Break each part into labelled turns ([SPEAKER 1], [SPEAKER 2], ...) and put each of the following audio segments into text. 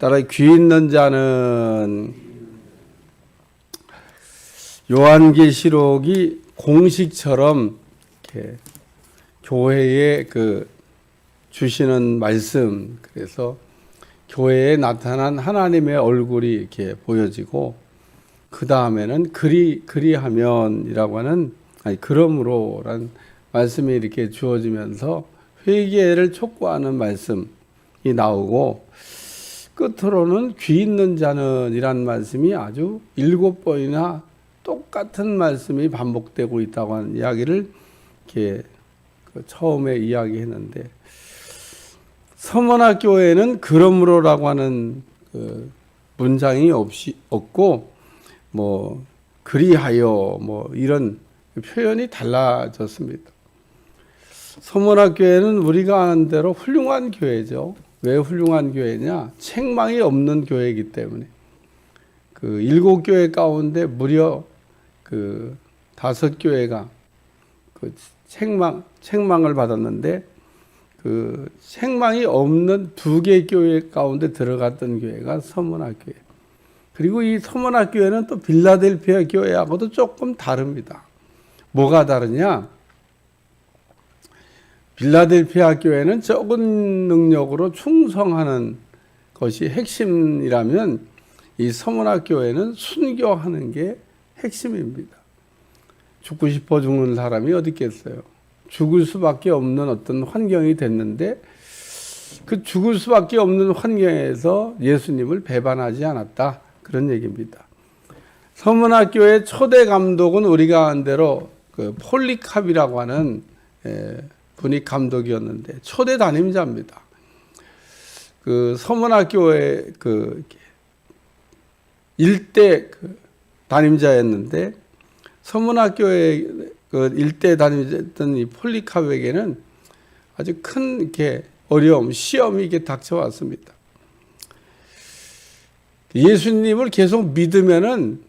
[SPEAKER 1] 따라 귀 있는 자는 요한계시록이 공식처럼 이렇게 교회에 주시는 말씀, 그래서 교회에 나타난 하나님의 얼굴이 이렇게 보여지고, 그 다음에는 그리하면이라고 하는, 그러므로라는 말씀이 이렇게 주어지면서 회개를 촉구하는 말씀이 나오고, 끝으로는 귀 있는 자는 이란 말씀이 아주 7번이나 똑같은 말씀이 반복되고 있다고 하는 이야기를 이렇게 처음에 이야기했는데, 서문화 교회는 그러므로라고 하는 문장이 없고, 그리하여 이런 표현이 달라졌습니다. 서문화 교회는 우리가 아는 대로 훌륭한 교회죠. 왜 훌륭한 교회냐? 책망이 없는 교회이기 때문에. 7교회 가운데 무려 5교회가 책망을 받았는데, 책망이 없는 2개 교회 가운데 들어갔던 교회가 서문화 교회. 그리고 이 서문화 교회는 또 빌라델피아 교회하고도 조금 다릅니다. 뭐가 다르냐? 빌라델피아 교회는 적은 능력으로 충성하는 것이 핵심이라면, 이 서문화 교회는 순교하는 게 핵심입니다. 죽고 싶어 죽는 사람이 어디 있겠어요? 죽을 수밖에 없는 어떤 환경이 됐는데, 그 죽을 수밖에 없는 환경에서 예수님을 배반하지 않았다, 그런 얘기입니다. 서문화 교회 초대 감독은 우리가 아는 대로 폴리캅이라고 하는 분이 감독이었는데 초대 담임자입니다. 서문화 교회 일대 담임자였는데, 서문화 교회 일대 담임자였던 이 폴리캅에게는 아주 큰 이렇게 어려움, 시험이 이렇게 닥쳐왔습니다. 예수님을 계속 믿으면은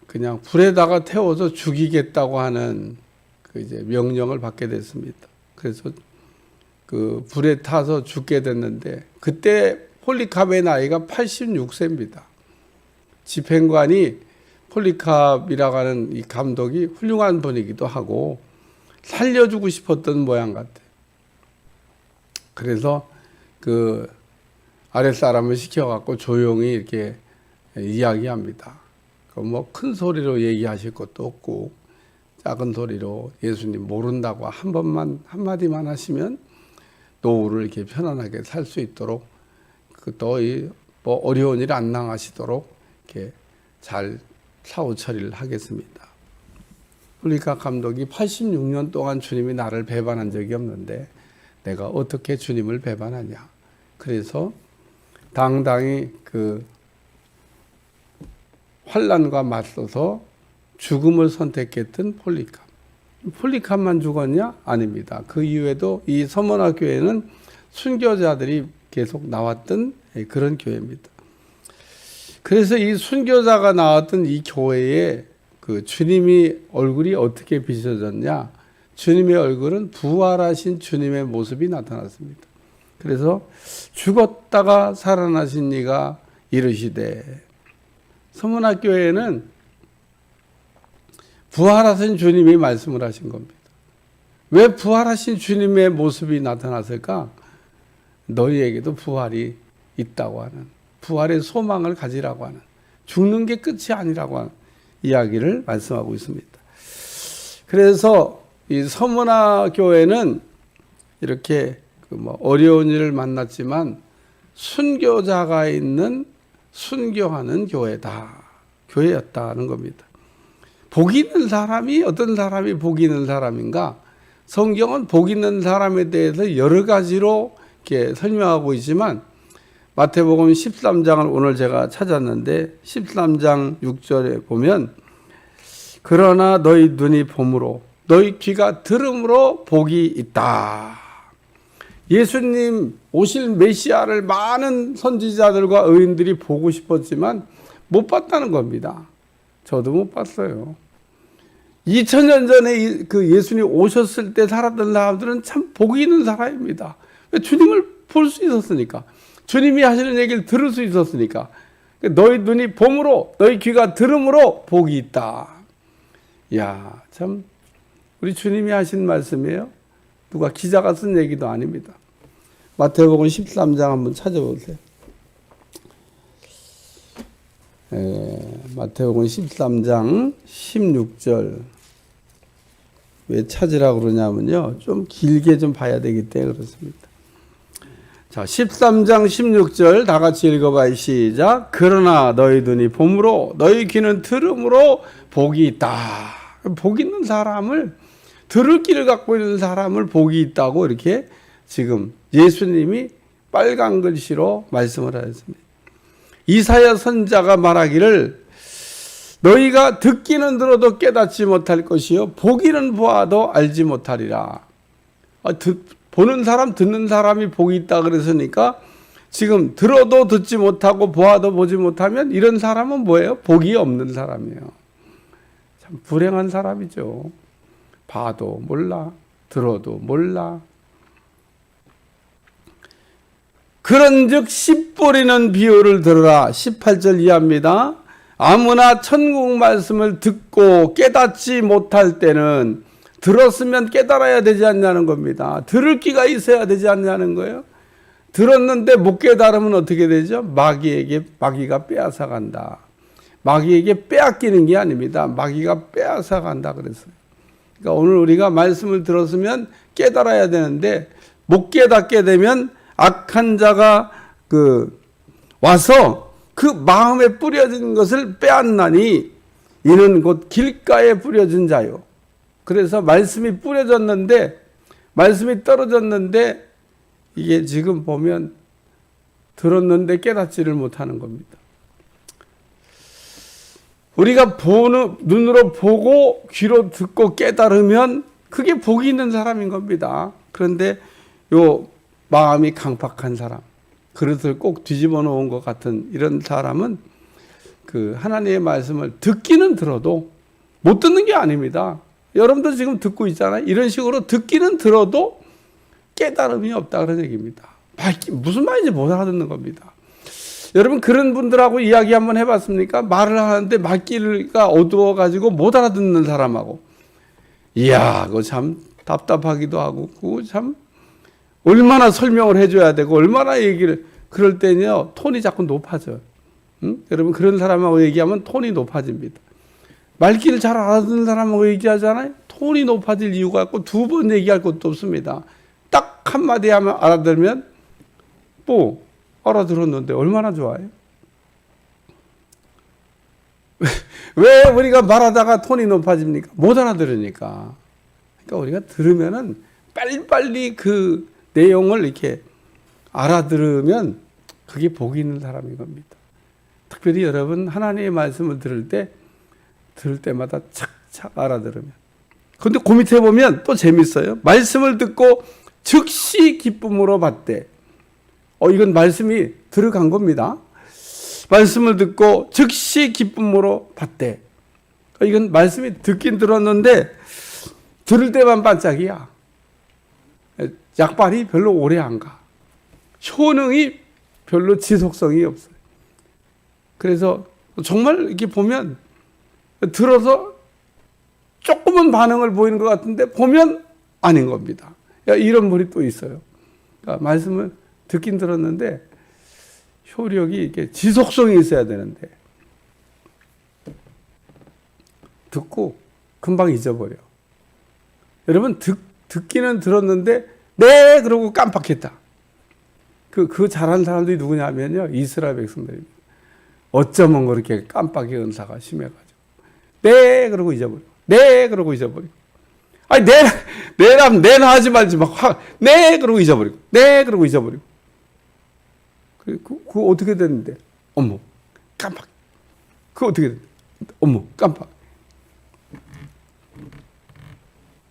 [SPEAKER 1] 그냥 불에다가 태워서 죽이겠다고 하는 이제 명령을 받게 됐습니다. 그래서 불에 타서 죽게 됐는데, 그때 폴리캅의 나이가 86세입니다. 집행관이 폴리캅이라고 하는 이 감독이 훌륭한 분이기도 하고 살려주고 싶었던 모양 같아요. 그래서 아랫사람을 시켜갖고 조용히 이렇게 이야기합니다. 큰 소리로 얘기하실 것도 없고, 작은 소리로 예수님 모른다고 한마디만 하시면 노후를 이렇게 편안하게 살 수 있도록, 또 어려운 일 안 당하시도록 이렇게 잘 사후 처리를 하겠습니다. 그러니까 감독이 86년 동안 주님이 나를 배반한 적이 없는데 내가 어떻게 주님을 배반하냐. 그래서 당당히 환난과 맞서서 죽음을 선택했던 폴리캅만 죽었냐? 아닙니다. 그 이후에도 이 서문화 교회는 순교자들이 계속 나왔던 그런 교회입니다. 그래서 이 순교자가 나왔던 이 교회에 주님이 얼굴이 어떻게 비춰졌냐? 주님의 얼굴은 부활하신 주님의 모습이 나타났습니다. 그래서 죽었다가 살아나신 이가 이르시되, 서문화 교회는 부활하신 주님이 말씀을 하신 겁니다. 왜 부활하신 주님의 모습이 나타났을까? 너희에게도 부활이 있다고 하는, 부활의 소망을 가지라고 하는, 죽는 게 끝이 아니라고 하는 이야기를 말씀하고 있습니다. 그래서 이 서문화 교회는 이렇게 어려운 일을 만났지만 순교자가 있는 순교하는 교회였다는 겁니다. 복 있는 사람이 어떤 사람이 복 있는 사람인가? 성경은 복 있는 사람에 대해서 여러 가지로 이렇게 설명하고 있지만, 마태복음 13장을 오늘 제가 찾았는데 13장 6절에 보면, 그러나 너희 눈이 봄으로 너희 귀가 들음으로 복이 있다. 예수님 오실 메시아를 많은 선지자들과 의인들이 보고 싶었지만 못 봤다는 겁니다. 저도 못 봤어요. 2000년 전에 예수님 오셨을 때 살았던 사람들은 참 복이 있는 사람입니다. 주님을 볼 수 있었으니까. 주님이 하시는 얘기를 들을 수 있었으니까. 너희 눈이 봄으로 너희 귀가 들음으로 복이 있다. 이야, 참 우리 주님이 하신 말씀이에요. 누가 기자가 쓴 얘기도 아닙니다. 마태복음 13장 한번 찾아보세요. 마태복음 13장 16절. 왜 찾으라고 그러냐면요, 좀 길게 좀 봐야 되기 때문에 그렇습니다. 자, 13장 16절 다 같이 읽어봐요. 시작. 그러나 너희 눈이 봄으로 너희 귀는 들음으로 복이 있다. 복 있는 사람을, 들을 길을 갖고 있는 사람을 복이 있다고 이렇게 지금 예수님이 빨간 글씨로 말씀을 하셨습니다. 이사야 선지자가 말하기를 너희가 듣기는 들어도 깨닫지 못할 것이요 보기는 보아도 알지 못하리라. 보는 사람, 듣는 사람이 복이 있다 그랬으니까 지금 들어도 듣지 못하고 보아도 보지 못하면 이런 사람은 뭐예요? 복이 없는 사람이에요. 참 불행한 사람이죠. 봐도 몰라, 들어도 몰라. 그런즉 씨 뿌리는 비유를 들으라. 18절 이하입니다. 아무나 천국 말씀을 듣고 깨닫지 못할 때는 들었으면 깨달아야 되지 않냐는 겁니다. 들을 귀가 있어야 되지 않냐는 거예요. 들었는데 못 깨달으면 어떻게 되죠? 마귀가 빼앗아 간다. 마귀에게 빼앗기는 게 아닙니다. 마귀가 빼앗아 간다 그랬어요. 그러니까 오늘 우리가 말씀을 들었으면 깨달아야 되는데 못 깨닫게 되면 악한 자가 와서 그 마음에 뿌려진 것을 빼앗나니 이는 곧 길가에 뿌려진 자요. 그래서 말씀이 뿌려졌는데, 말씀이 떨어졌는데 이게 지금 보면 들었는데 깨닫지를 못하는 겁니다. 우리가 눈으로 보고 귀로 듣고 깨달으면 그게 복이 있는 사람인 겁니다. 그런데 요 마음이 강팍한 사람, 그릇을 꼭 뒤집어 놓은 것 같은 이런 사람은 그 하나님의 말씀을 듣기는 들어도 못 듣는 게 아닙니다. 여러분도 지금 듣고 있잖아요. 이런 식으로 듣기는 들어도 깨달음이 없다 그런 얘기입니다. 무슨 말인지 못 알아듣는 겁니다. 여러분 그런 분들하고 이야기 한번 해봤습니까? 말을 하는데 말귀가 어두워가지고 못 알아듣는 사람하고, 이야 그거 참 답답하기도 하고 그거 참 얼마나 설명을 해줘야 되고 얼마나 얘기를, 그럴 때는요 톤이 자꾸 높아져요. 응? 여러분 그런 사람하고 얘기하면 톤이 높아집니다. 말귀를 잘 알아듣는 사람하고 얘기하잖아요. 톤이 높아질 이유가 없고 두 번 얘기할 것도 없습니다. 딱 한마디 하면 알아들으면 뭐 알아들었는데 얼마나 좋아요. 왜 우리가 말하다가 톤이 높아집니까? 못 알아들으니까. 그러니까 우리가 들으면은 빨리빨리 그 내용을 이렇게 알아들으면 그게 복이 있는 사람인 겁니다. 특별히 여러분 하나님의 말씀을 들을 때마다 착착 알아들으면. 그런데 그 밑에 보면 또 재밌어요. 말씀을 듣고 즉시 기쁨으로 받되. 이건 말씀이 들어간 겁니다. 말씀을 듣고 즉시 기쁨으로 받되. 이건 말씀이 듣긴 들었는데 들을 때만 반짝이야. 약발이 별로 오래 안 가. 효능이 별로 지속성이 없어요. 그래서 정말 이렇게 보면 들어서 조금은 반응을 보이는 것 같은데 보면 아닌 겁니다. 이런 분이 또 있어요. 그러니까 말씀을 듣긴 들었는데 효력이 이렇게 지속성이 있어야 되는데 듣고 금방 잊어버려. 여러분 듣기는 들었는데 네 그러고 깜빡했다. 그 잘하는 사람들이 누구냐면요 이스라엘 백성들입니다. 어쩌면 그렇게 깜빡이 은사가 심해가지고 네 그러고 잊어버리고 네 그러고 잊어버리고 아니 내나 하지 말지 막 네 그러고 잊어버리고 네 그러고 잊어버리고 그거 어떻게 됐는데 어머 깜빡 그거 어떻게 됐는데 어머 깜빡.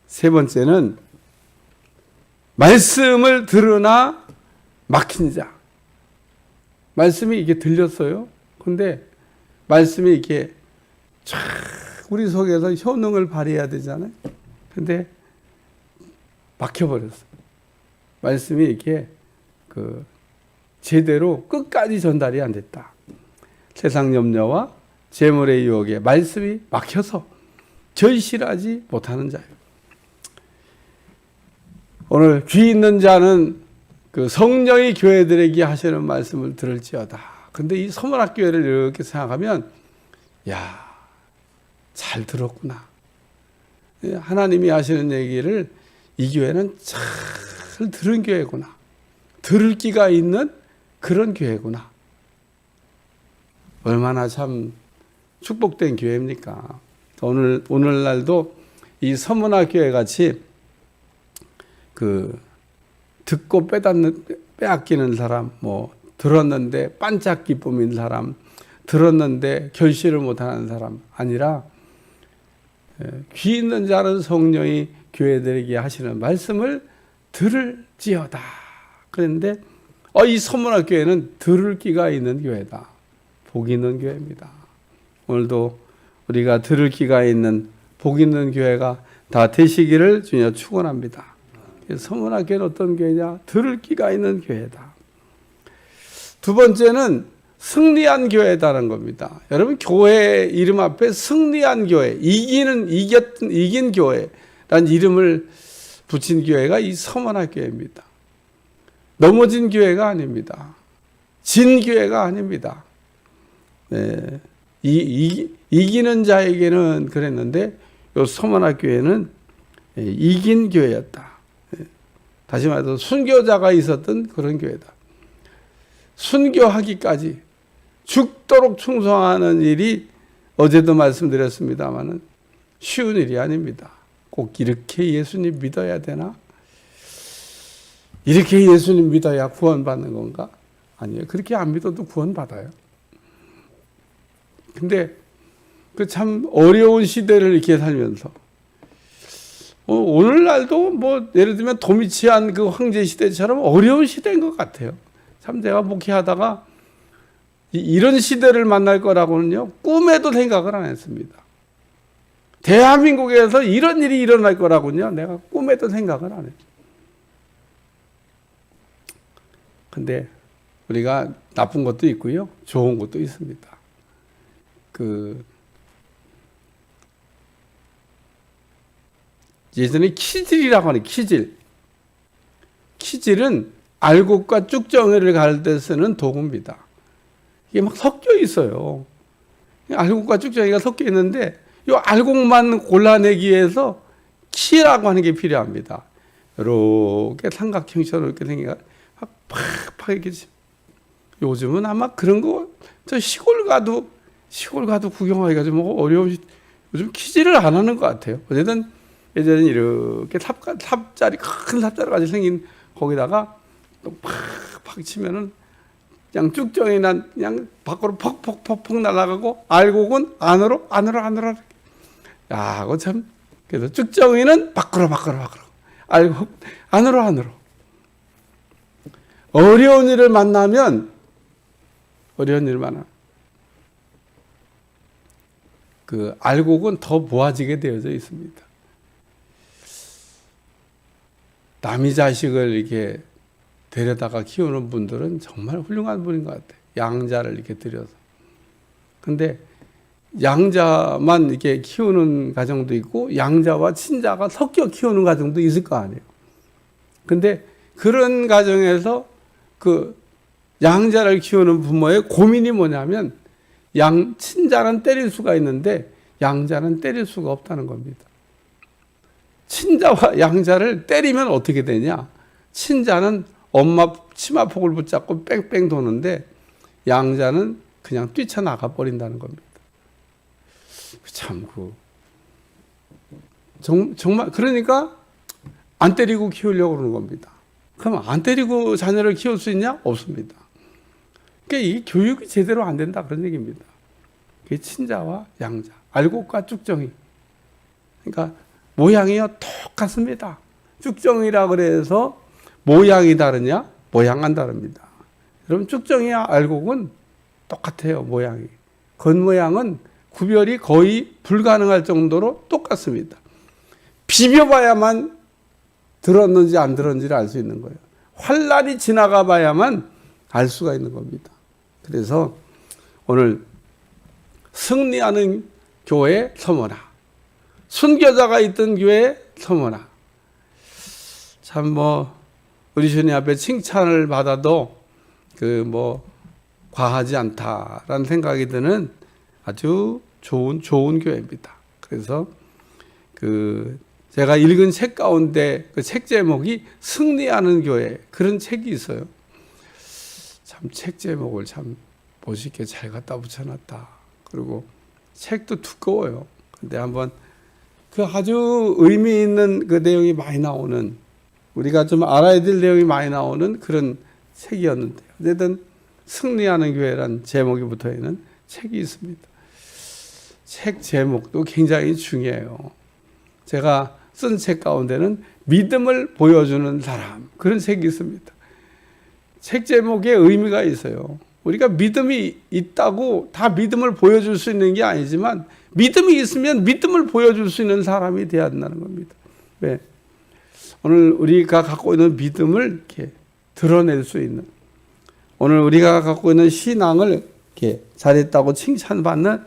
[SPEAKER 1] 세 번째는 말씀을 들으나 막힌 자. 말씀이 이게 들렸어요. 근데 말씀이 이렇게 쫙 우리 속에서 효능을 발휘해야 되잖아요. 근데 막혀버렸어요. 말씀이 이렇게 제대로 끝까지 전달이 안 됐다. 세상 염려와 재물의 유혹에 말씀이 막혀서 절실하지 못하는 자예요. 오늘 귀 있는 자는 그 성령이 교회들에게 하시는 말씀을 들을지어다. 근데 이 서문학교회를 이렇게 생각하면, 야, 잘 들었구나. 하나님이 하시는 얘기를 이 교회는 잘 들은 교회구나. 들을 기가 있는 그런 교회구나. 얼마나 참 축복된 교회입니까? 오늘날도 이 서문학교회 같이 그 듣고 빼앗기는 사람, 뭐 들었는데 반짝 기쁨인 사람, 들었는데 결실을 못하는 사람 아니라 귀 있는 자는 성령이 교회들에게 하시는 말씀을 들을지어다. 그런데 이 서문학교회는 들을 기가 있는 교회다. 복 있는 교회입니다. 오늘도 우리가 들을 기가 있는 복 있는 교회가 다 되시기를 주님 축원합니다. 서문학교회는 어떤 교회냐? 들을 기가 있는 교회다. 두 번째는 승리한 교회다라는 겁니다. 여러분, 교회 이름 앞에 승리한 교회, 이긴 교회라는 이름을 붙인 교회가 이 서문학교회입니다. 넘어진 교회가 아닙니다. 진 교회가 아닙니다. 네. 이기는 자에게는 그랬는데 이 서문학교회는 이긴 교회였다. 다시 말해서 순교자가 있었던 그런 교회다. 순교하기까지 죽도록 충성하는 일이 어제도 말씀드렸습니다마는 쉬운 일이 아닙니다. 꼭 이렇게 예수님 믿어야 되나? 이렇게 예수님 믿어야 구원받는 건가? 아니에요. 그렇게 안 믿어도 구원받아요. 근데 그 참 어려운 시대를 이렇게 살면서 오늘날도 뭐 예를 들면 도미치안 그 황제 시대처럼 어려운 시대인 것 같아요. 참 제가 목회하다가 이런 시대를 만날 거라고는요 꿈에도 생각을 안 했습니다. 대한민국에서 이런 일이 일어날 거라고는요 내가 꿈에도 생각을 안 했죠. 근데 우리가 나쁜 것도 있고요 좋은 것도 있습니다. 예전에 키질이라고 하는 키질은 알곡과 쭉정이를 가를 때 쓰는 도구입니다. 이게 막 섞여 있어요. 알곡과 쭉정이가 섞여 있는데 이 알곡만 골라내기 위해서 키라고 하는 게 필요합니다. 이렇게 삼각형처럼 이렇게 생기가 팍팍 이렇게. 요즘은 아마 그런 거 저 시골 가도 구경하기가 좀 어려운. 요즘 키질을 안 하는 것 같아요. 어쨌든 예전에는 이렇게 삽자리 큰 삽자리 같이 생긴 거기다가 또 팍팍 치면은 그냥 쭉정이나 그냥 밖으로 퍽퍽퍽퍽 날아가고 알곡은 안으로. 야, 그거 참. 그래서 쭉정이는 밖으로. 알곡 안으로. 어려운 일을 만나면 그 알곡은 더 모아지게 되어져 있습니다. 남의 자식을 이렇게 데려다가 키우는 분들은 정말 훌륭한 분인 것 같아요. 양자를 이렇게 들여서. 근데 양자만 이렇게 키우는 가정도 있고 양자와 친자가 섞여 키우는 가정도 있을 거 아니에요. 근데 그런 가정에서 그 양자를 키우는 부모의 고민이 뭐냐면 친자는 때릴 수가 있는데 양자는 때릴 수가 없다는 겁니다. 친자와 양자를 때리면 어떻게 되냐? 친자는 엄마 치마폭을 붙잡고 뺑뺑 도는데 양자는 그냥 뛰쳐나가 버린다는 겁니다. 참 정말 그러니까 안 때리고 키우려고 그러는 겁니다. 그럼 안 때리고 자녀를 키울 수 있냐? 없습니다. 그러니까 이 교육이 제대로 안 된다 그런 얘기입니다. 그게 친자와 양자, 알곡과 쭉정이. 그러니까 모양이요 똑같습니다. 쭉정이라 그래서 모양이 다르냐? 모양은 다릅니다. 여러분 쭉정이와 알곡은 똑같아요. 모양이. 겉모양은 구별이 거의 불가능할 정도로 똑같습니다. 비벼봐야만 들었는지 안 들었는지를 알 수 있는 거예요. 환란이 지나가 봐야만 알 수가 있는 겁니다. 그래서 오늘 승리하는 교회 서머나, 순교자가 있던 교회 서머나. 참 우리 주님 앞에 칭찬을 받아도 과하지 않다라는 생각이 드는 아주 좋은 교회입니다. 그래서 제가 읽은 책 가운데 그 책 제목이 승리하는 교회, 그런 책이 있어요. 참 책 제목을 참 멋있게 잘 갖다 붙여놨다. 그리고 책도 두꺼워요. 근데 한번 그 아주 의미 있는 그 내용이 많이 나오는, 우리가 좀 알아야 될 내용이 많이 나오는 그런 책이었는데, 어쨌든 승리하는 교회란 제목이 붙어 있는 책이 있습니다. 책 제목도 굉장히 중요해요. 제가 쓴 책 가운데는 믿음을 보여주는 사람, 그런 책이 있습니다. 책 제목에 의미가 있어요. 우리가 믿음이 있다고 다 믿음을 보여줄 수 있는 게 아니지만, 믿음이 있으면 믿음을 보여줄 수 있는 사람이 되어야 한다는 겁니다. 왜? 오늘 우리가 갖고 있는 믿음을 이렇게 드러낼 수 있는, 오늘 우리가 갖고 있는 신앙을 이렇게 잘했다고 칭찬받는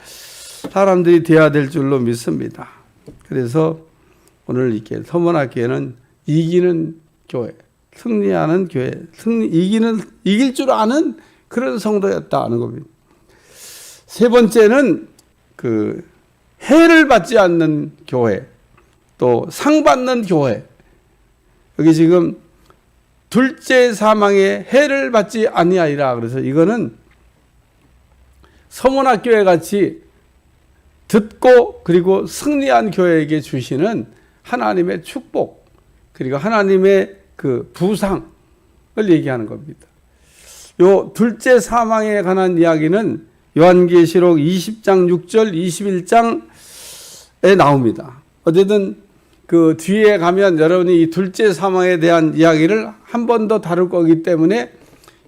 [SPEAKER 1] 사람들이 되어야 될 줄로 믿습니다. 그래서 오늘 이렇게 서문학교회는 이기는 교회, 승리하는 교회, 이길 줄 아는 그런 성도였다는 겁니다. 세 번째는 해를 받지 않는 교회, 또 상 받는 교회. 여기 지금 둘째 사망에 해를 받지 아니하리라. 그래서 이거는 서문학교회 같이 듣고 그리고 승리한 교회에게 주시는 하나님의 축복, 그리고 하나님의 그 부상을 얘기하는 겁니다. 요 둘째 사망에 관한 이야기는 요한계시록 20장 6절 21장에 나옵니다. 어쨌든 그 뒤에 가면 여러분이 이 둘째 사망에 대한 이야기를 한 번 더 다룰 거기 때문에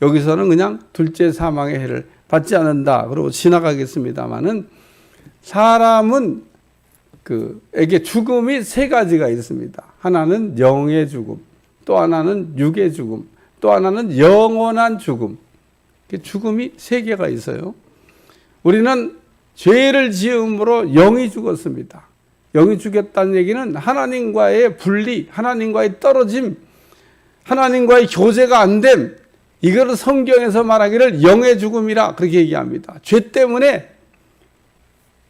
[SPEAKER 1] 여기서는 그냥 둘째 사망의 해를 받지 않는다 그러고 지나가겠습니다만은, 사람은 에게 죽음이 세 가지가 있습니다. 하나는 영의 죽음, 또 하나는 육의 죽음, 또 하나는 영원한 죽음. 죽음이 세 개가 있어요. 우리는 죄를 지음으로 영이 죽었습니다. 영이 죽였다는 얘기는 하나님과의 분리, 하나님과의 떨어짐, 하나님과의 교제가 안 됨, 이거를 성경에서 말하기를 영의 죽음이라 그렇게 얘기합니다. 죄 때문에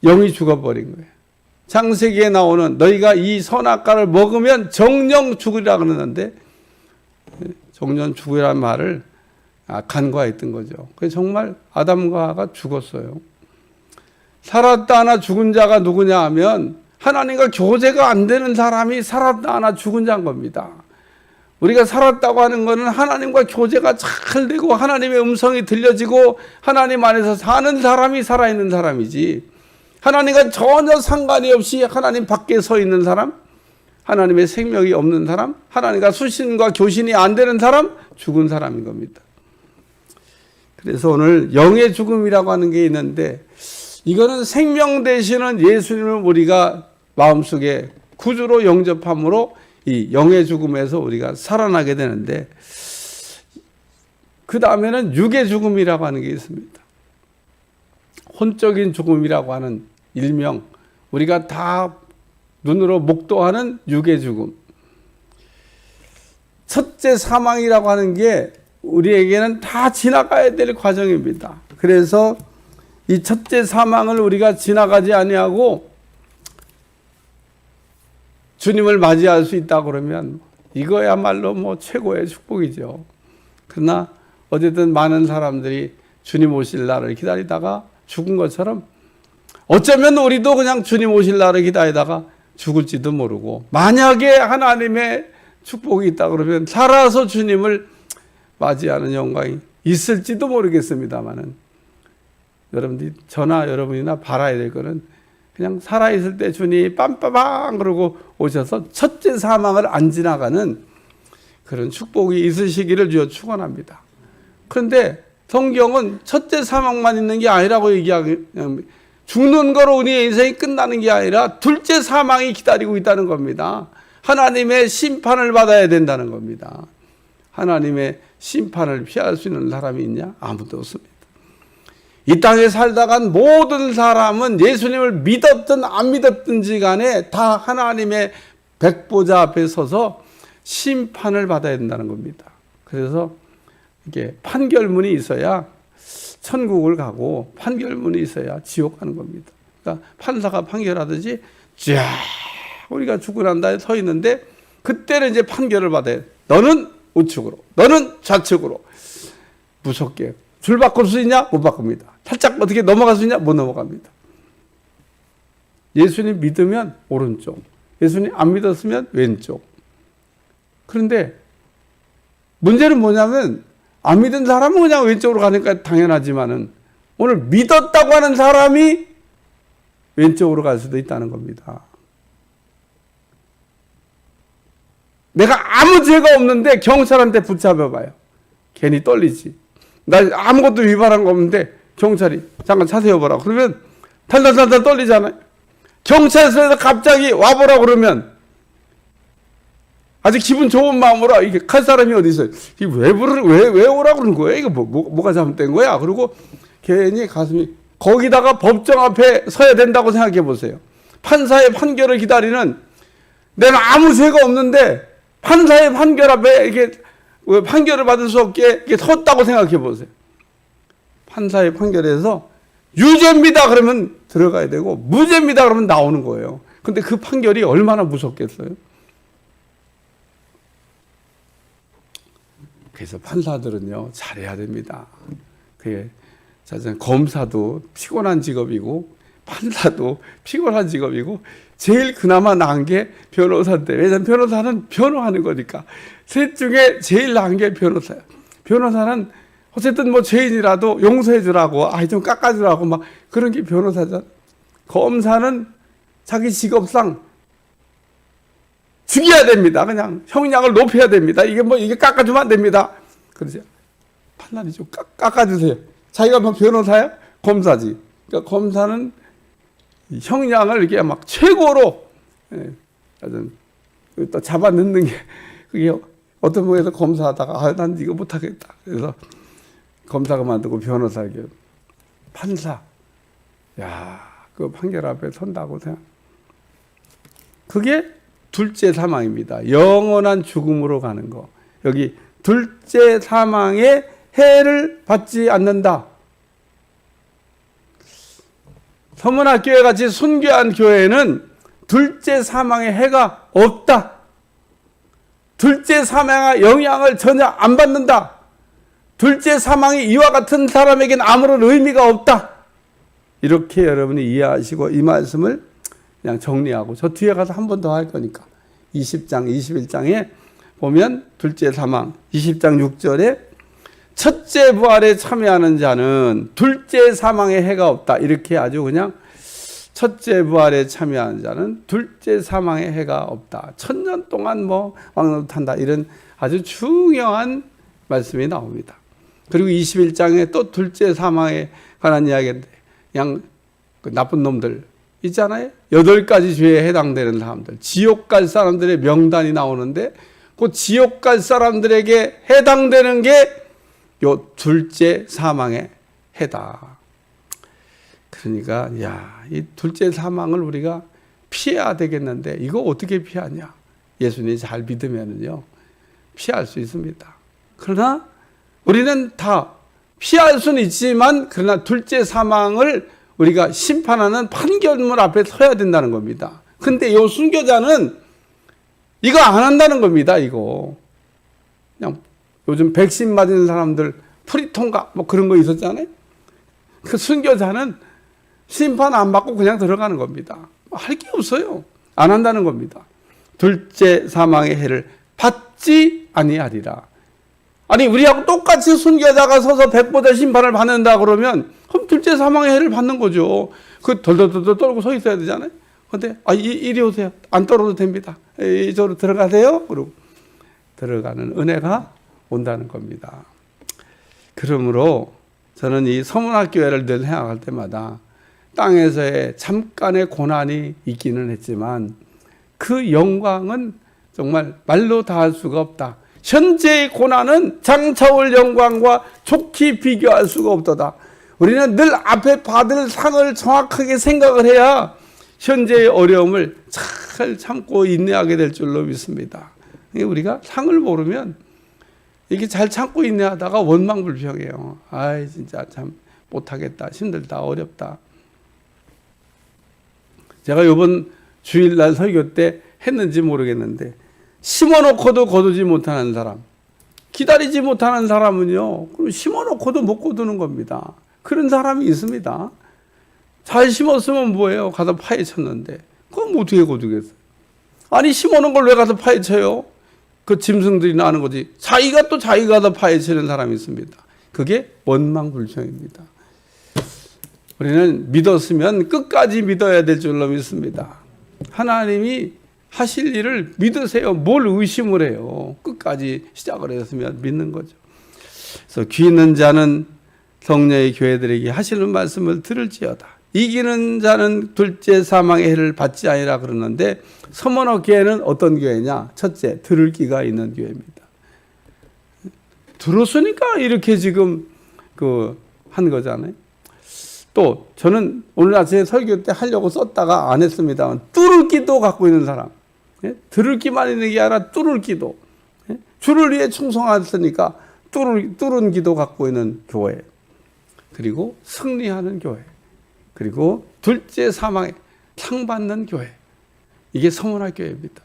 [SPEAKER 1] 영이 죽어버린 거예요. 창세기에 나오는 너희가 이 선악과를 먹으면 정령 죽으리라 그러는데, 정령 죽으리라는 말을 간과했던 거죠. 그래서 정말 아담과 하와가 죽었어요. 살았다 하나 죽은 자가 누구냐 하면, 하나님과 교제가 안 되는 사람이 살았다 하나 죽은 자인 겁니다. 우리가 살았다고 하는 것은 하나님과 교제가 잘 되고 하나님의 음성이 들려지고 하나님 안에서 사는 사람이 살아있는 사람이지, 하나님과 전혀 상관이 없이 하나님 밖에 서 있는 사람, 하나님의 생명이 없는 사람, 하나님과 수신과 교신이 안 되는 사람, 죽은 사람인 겁니다. 그래서 오늘 영의 죽음이라고 하는 게 있는데, 이거는 생명 되시는 예수님을 우리가 마음속에 구주로 영접함으로 이 영의 죽음에서 우리가 살아나게 되는데, 그 다음에는 육의 죽음이라고 하는 게 있습니다. 혼적인 죽음이라고 하는 일명, 우리가 다 눈으로 목도하는 육의 죽음. 첫째 사망이라고 하는 게 우리에게는 다 지나가야 될 과정입니다. 그래서 이 첫째 사망을 우리가 지나가지 아니하고 주님을 맞이할 수 있다 그러면 이거야말로 최고의 축복이죠. 그러나 어쨌든 많은 사람들이 주님 오실 날을 기다리다가 죽은 것처럼, 어쩌면 우리도 그냥 주님 오실 날을 기다리다가 죽을지도 모르고, 만약에 하나님의 축복이 있다 그러면 살아서 주님을 맞이하는 영광이 있을지도 모르겠습니다만은, 여러분들이 저나 여러분이나 바라야 될 거는 그냥 살아있을 때 주님이 빰빠방 그러고 오셔서 첫째 사망을 안 지나가는 그런 축복이 있으시기를 주여 축원합니다. 그런데 성경은 첫째 사망만 있는 게 아니라고 얘기합니다. 죽는 거로 우리의 인생이 끝나는 게 아니라 둘째 사망이 기다리고 있다는 겁니다. 하나님의 심판을 받아야 된다는 겁니다. 하나님의 심판을 피할 수 있는 사람이 있냐? 아무도 없습니다. 이 땅에 살다간 모든 사람은 예수님을 믿었든 안 믿었든지 간에 다 하나님의 백보자 앞에 서서 심판을 받아야 된다는 겁니다. 그래서 이게 판결문이 있어야 천국을 가고 판결문이 있어야 지옥 가는 겁니다. 그러니까 판사가 판결하듯이 쫙 우리가 죽고 난 다음에 서 있는데 그때는 이제 판결을 받아야 돼. 너는 우측으로, 너는 좌측으로. 무섭게 줄 바꿀 수 있냐? 못 바꿉니다. 살짝 어떻게 넘어갈 수 있냐? 못 넘어갑니다. 예수님 믿으면 오른쪽, 예수님 안 믿었으면 왼쪽. 그런데 문제는 뭐냐면 안 믿은 사람은 그냥 왼쪽으로 가니까 당연하지만은 오늘 믿었다고 하는 사람이 왼쪽으로 갈 수도 있다는 겁니다. 내가 아무 죄가 없는데 경찰한테 붙잡아봐요. 괜히 떨리지. 나 아무것도 위반한 거 없는데 경찰이 잠깐 차 세워보라 그러면 달달달달 떨리잖아요. 경찰서에서 갑자기 와보라 그러면 아주 기분 좋은 마음으로 이게 갈 사람이 어디 있어요? 이게 왜 오라 그러는 거예요? 이거 뭐가 잘못된 거야? 그리고 괜히 가슴이 거기다가 법정 앞에 서야 된다고 생각해 보세요. 판사의 판결을 기다리는 내가 아무 죄가 없는데 판사의 판결 앞에 이게 판결을 받을 수 없게 이렇게 섰다고 생각해 보세요. 판사의 판결에서 유죄입니다 그러면 들어가야 되고 무죄입니다 그러면 나오는 거예요. 근데 그 판결이 얼마나 무섭겠어요? 그래서 판사들은요 잘해야 됩니다. 그게 검사도 피곤한 직업이고 판사도 피곤한 직업이고 제일 그나마 나은 게 변호사인데 왜냐하면 변호사는 변호하는 거니까 셋 중에 제일 나은 게 변호사예요. 변호사는 어쨌든 뭐 죄인이라도 용서해 주라고 좀 깎아 주라고 막 그런 게 변호사잖아. 검사는 자기 직업상 죽여야 됩니다. 그냥 형량을 높여야 됩니다. 이게 깎아주면 안 됩니다. 그러죠. 판단이 좀 깎아주세요. 자기가 뭐 변호사야? 검사지. 그러니까 검사는 형량을 이렇게 막 최고로 또 잡아 넣는 게 그게 어떤 부분에서 검사하다가 난 이거 못하겠다. 그래서 검사가 만들고 변호사에게 판사. 그 판결 앞에 선다고 생각. 그게 둘째 사망입니다. 영원한 죽음으로 가는 거. 여기 둘째 사망의 해를 받지 않는다. 서문학교회 같이 순교한 교회는 둘째 사망의 해가 없다. 둘째 사망의 영향을 전혀 안 받는다. 둘째 사망이 이와 같은 사람에게는 아무런 의미가 없다. 이렇게 여러분이 이해하시고 이 말씀을 그냥 정리하고 저 뒤에 가서 한 번 더 할 거니까 20장, 21장에 보면 둘째 사망 20장 6절에 첫째 부활에 참여하는 자는 둘째 사망의 해가 없다. 이렇게 아주 그냥 첫째 부활에 참여하는 자는 둘째 사망의 해가 없다. 1000년 동안 뭐 왕노릇 한다. 이런 아주 중요한 말씀이 나옵니다. 그리고 21장에 또 둘째 사망에 관한 이야기인데 그냥 그 나쁜 놈들 있잖아요. 8가지 죄에 해당되는 사람들, 지옥 갈 사람들의 명단이 나오는데 그 지옥 갈 사람들에게 해당되는 게 요 둘째 사망의 해다. 그러니까 이 둘째 사망을 우리가 피해야 되겠는데 이거 어떻게 피하냐? 예수님 잘 믿으면은요 피할 수 있습니다. 그러나 우리는 다 피할 수는 있지만 그러나 둘째 사망을 우리가 심판하는 판결문 앞에 서야 된다는 겁니다. 근데 요 순교자는 이거 안 한다는 겁니다. 이거 그냥 요즘 백신 맞은 사람들 프리통과 뭐 그런 거 있었잖아요. 그 순교자는 심판 안 받고 그냥 들어가는 겁니다. 할 게 없어요. 안 한다는 겁니다. 둘째 사망의 해를 받지 아니하리라. 아니 우리하고 똑같이 순교자가 서서 백보자 심판을 받는다 그러면 그럼 둘째 사망의 해를 받는 거죠. 그 덜덜덜 떨고 서 있어야 되잖아요. 근데 이리 오세요. 안 떨어도 됩니다. 이쪽으로 들어가세요. 그리고 들어가는 은혜가 온다는 겁니다. 그러므로 저는 이 서문학교회를 늘 생각할 때마다 땅에서의 잠깐의 고난이 있기는 했지만 그 영광은 정말 말로 다 할 수가 없다. 현재의 고난은 장차올 영광과 좋게 비교할 수가 없도다. 우리는 늘 앞에 받을 상을 정확하게 생각을 해야 현재의 어려움을 잘 참고 인내하게 될 줄로 믿습니다. 우리가 상을 모르면 이게 잘 참고 인내하다가 원망불평해요. 아이 진짜 참 못하겠다, 힘들다, 어렵다. 제가 이번 주일날 설교 때 했는지 모르겠는데, 심어놓고도 거두지 못하는 사람, 기다리지 못하는 사람은요, 그럼 심어놓고도 못 거두는 겁니다. 그런 사람이 있습니다. 잘 심었으면 뭐예요? 가서 파헤쳤는데 그건 어떻게 거두겠어요? 아니 심어놓은 걸 왜 가서 파헤쳐요? 그 짐승들이 나는 거지. 자기가 더 파헤치는 사람이 있습니다. 그게 원망불평입니다. 우리는 믿었으면 끝까지 믿어야 될 줄로 믿습니다. 하나님이 하실 일을 믿으세요. 뭘 의심을 해요? 끝까지 시작을 했으면 믿는 거죠. 그래서 귀 있는 자는 성령의 교회들에게 하시는 말씀을 들을지어다. 이기는 자는 둘째 사망의 해를 받지 아니라 그러는데, 서머너 교회는 어떤 교회냐? 첫째, 들을 귀가 있는 교회입니다. 들었으니까 이렇게 지금 한 거잖아요. 또 저는 오늘 아침에 설교 때 하려고 썼다가 안 했습니다만, 뚫을 귀도 갖고 있는 사람, 들을 귀만 있는 게 아니라 뚫을 귀도, 주를 위해 충성했으니까 뚫은 귀도 갖고 있는 교회, 그리고 승리하는 교회, 그리고 둘째 사망에 상 받는 교회, 이게 서문화 교회입니다.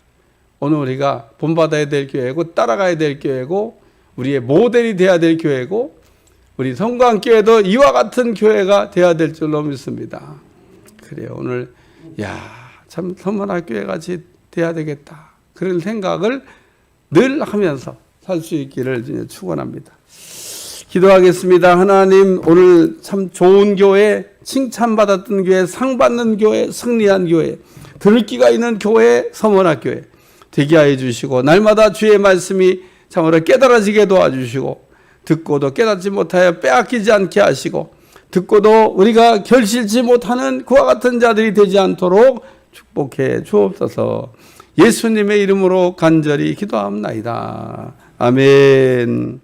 [SPEAKER 1] 오늘 우리가 본받아야 될 교회고 따라가야 될 교회고 우리의 모델이 돼야 될 교회고, 우리 성광교회도 이와 같은 교회가 돼야 될 줄로 믿습니다. 그래요. 오늘 참 서문화 교회 같이 돼야 되겠다, 그런 생각을 늘 하면서 살 수 있기를 축원합니다. 기도하겠습니다. 하나님, 오늘 참 좋은 교회, 칭찬받았던 교회, 상 받는 교회, 승리한 교회, 들을 귀가 있는 교회, 서문화 교회 되게 하여 주시고, 날마다 주의 말씀이 참으로 깨달아지게 도와주시고, 듣고도 깨닫지 못하여 빼앗기지 않게 하시고, 듣고도 우리가 결실치 못하는 그와 같은 자들이 되지 않도록 축복해 주옵소서. 예수님의 이름으로 간절히 기도합니다. 아멘.